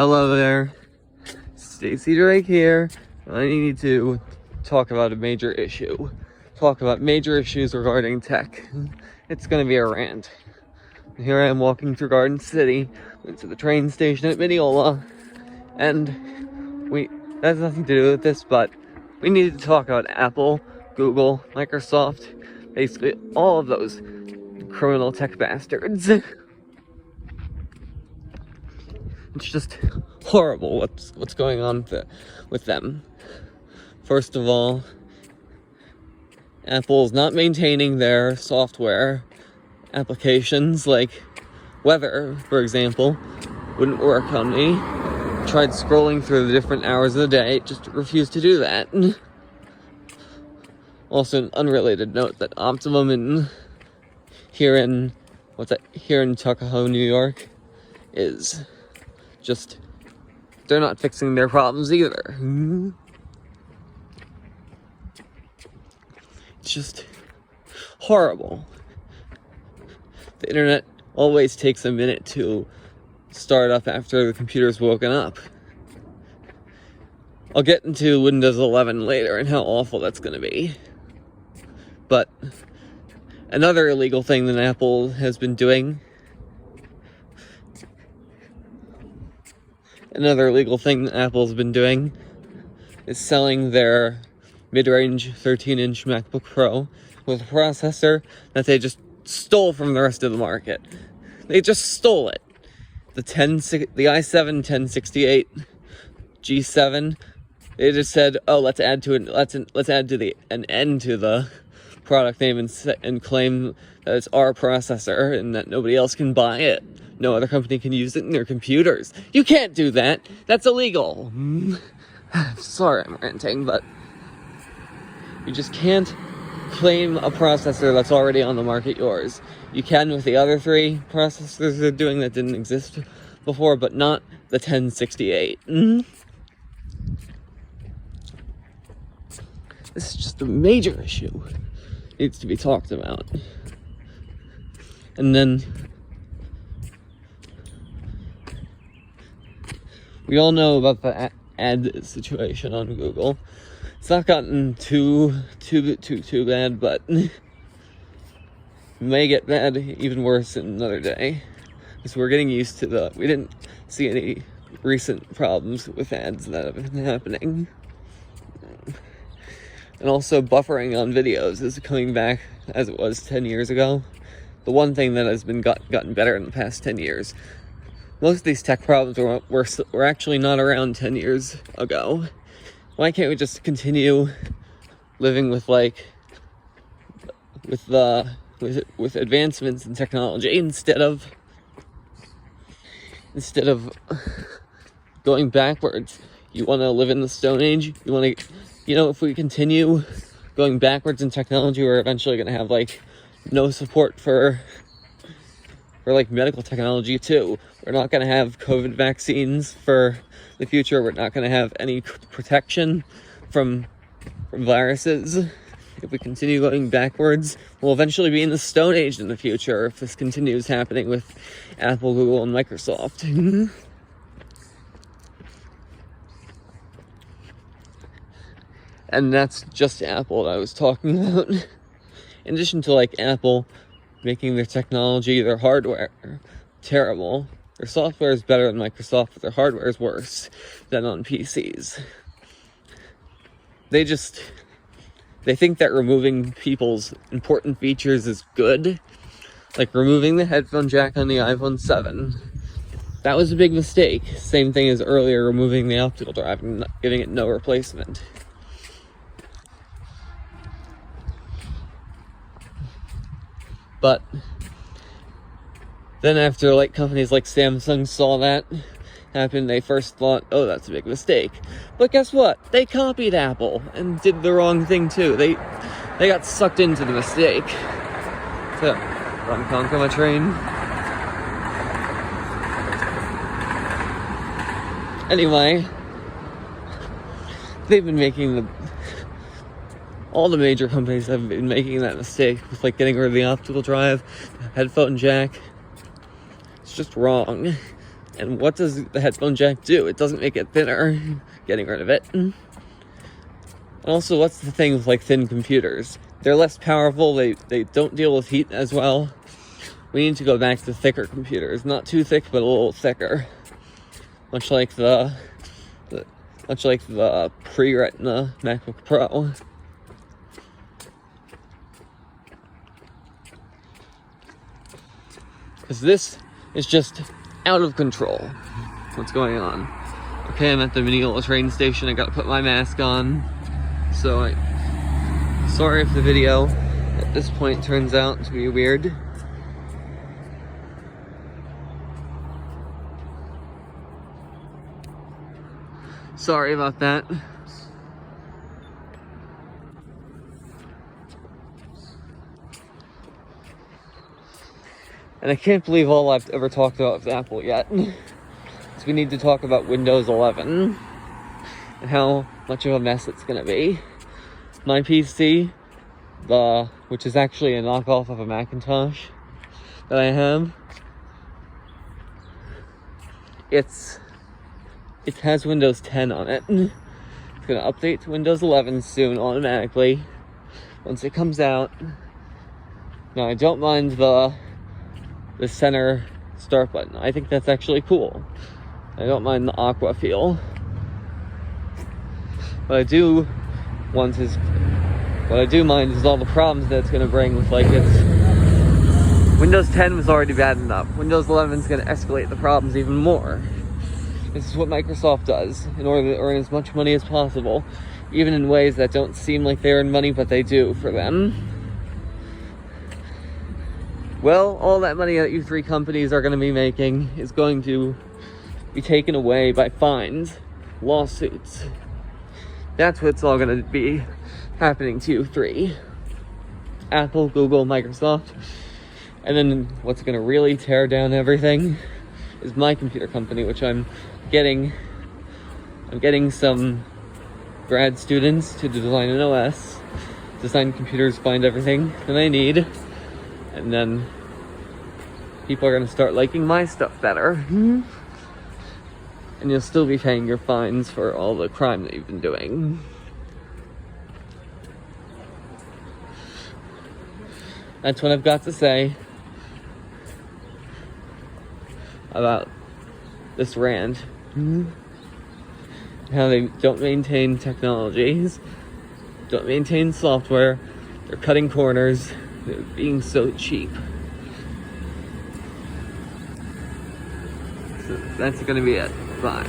Hello there, Stacy Drake here. I need to talk about a major issue. Talk about major issues regarding tech. It's gonna be a rant. Here I am walking through Garden City, went to the train station at Mineola, and that has nothing to do with this, but we need to talk about Apple, Google, Microsoft, basically all of those criminal tech bastards. It's just horrible what's going on with them. First of all, Apple's not maintaining their software applications, like weather, for example, wouldn't work on me. Tried scrolling through the different hours of the day, it just refused to do that. Also, an unrelated note that Optimum here in Tuckahoe, New York, is just, they're not fixing their problems either. It's just horrible. The internet always takes a minute to start up after the computer's woken up. I'll get into Windows 11 later and how awful that's going to be. But another illegal thing that Apple has been doing is selling their mid-range 13-inch MacBook Pro with a processor that they just stole from the rest of the market. They just stole it. The i7 1068 G7. They just said, "Oh, let's add an N to the product name and claim that it's our processor and that nobody else can buy it. No other company can use it in their computers." You can't do that. That's illegal. Sorry, I'm ranting, but you just can't claim a processor that's already on the market yours. You can with the other three processors they're doing that didn't exist before, but not the 1068. This is just a major issue. It needs to be talked about. And then we all know about the ad situation on Google. It's not gotten too bad, but it may get bad even worse in another day. Because we're getting used to we didn't see any recent problems with ads that have been happening. And also buffering on videos is coming back as it was 10 years ago. The one thing that has been gotten better in the past 10 years. Most of these tech problems were actually not around 10 years ago. Why can't we just continue living with advancements in technology instead of going backwards? You want to live in the Stone Age? If we continue going backwards in technology, we're eventually going to have no support for medical technology too. We're not going to have COVID vaccines for the future. We're not going to have any protection from viruses. If we continue going backwards, we'll eventually be in the Stone Age in the future if this continues happening with Apple, Google, and Microsoft. And that's just Apple that I was talking about. In addition to Apple making their technology, their hardware terrible. Their software is better than Microsoft, but their hardware is worse than on PCs. They think that removing people's important features is good. Like removing the headphone jack on the iPhone 7. That was a big mistake. Same thing as earlier removing the optical drive and giving it no replacement. But then after companies like Samsung saw that happen, they first thought, "Oh, that's a big mistake." But guess what? They copied Apple and did the wrong thing too. They got sucked into the mistake. So, I'm conking my train. Anyway, they've been making all the major companies have been making that mistake with getting rid of the optical drive, the headphone jack. It's just wrong. And what does the headphone jack do? It doesn't make it thinner, getting rid of it. And also, what's the thing with like thin computers? They're less powerful, they don't deal with heat as well. We need to go back to thicker computers. Not too thick, but a little thicker. Much like the pre-Retina MacBook Pro. Because this is just out of control. What's going on? Okay, I'm at the Mineola train station. I gotta put my mask on. So sorry if the video at this point turns out to be weird. Sorry about that. And I can't believe all I've ever talked about with Apple yet. So we need to talk about Windows 11 and how much of a mess it's gonna be. My PC, which is actually a knockoff of a Macintosh that I have, it has Windows 10 on it. It's gonna update to Windows 11 soon automatically once it comes out. Now I don't mind the center start button. I think that's actually cool. I don't mind the aqua feel. What I do mind is all the problems that it's gonna bring with like Windows 10 was already bad enough. Windows 11 is gonna escalate the problems even more. This is what Microsoft does in order to earn as much money as possible, even in ways that don't seem like they earn money, but they do for them. Well, all that money that you three companies are going to be making is going to be taken away by fines, lawsuits. That's what's all going to be happening to you three. Apple, Google, Microsoft. And then what's going to really tear down everything is my computer company, which I'm getting some grad students to design an OS, design computers, find everything that I need, and then people are going to start liking my stuff better. And you'll still be paying your fines for all the crime that you've been doing. That's what I've got to say about this rant. How they don't maintain technologies, don't maintain software, they're cutting corners, they're being so cheap. So that's gonna be it. Bye.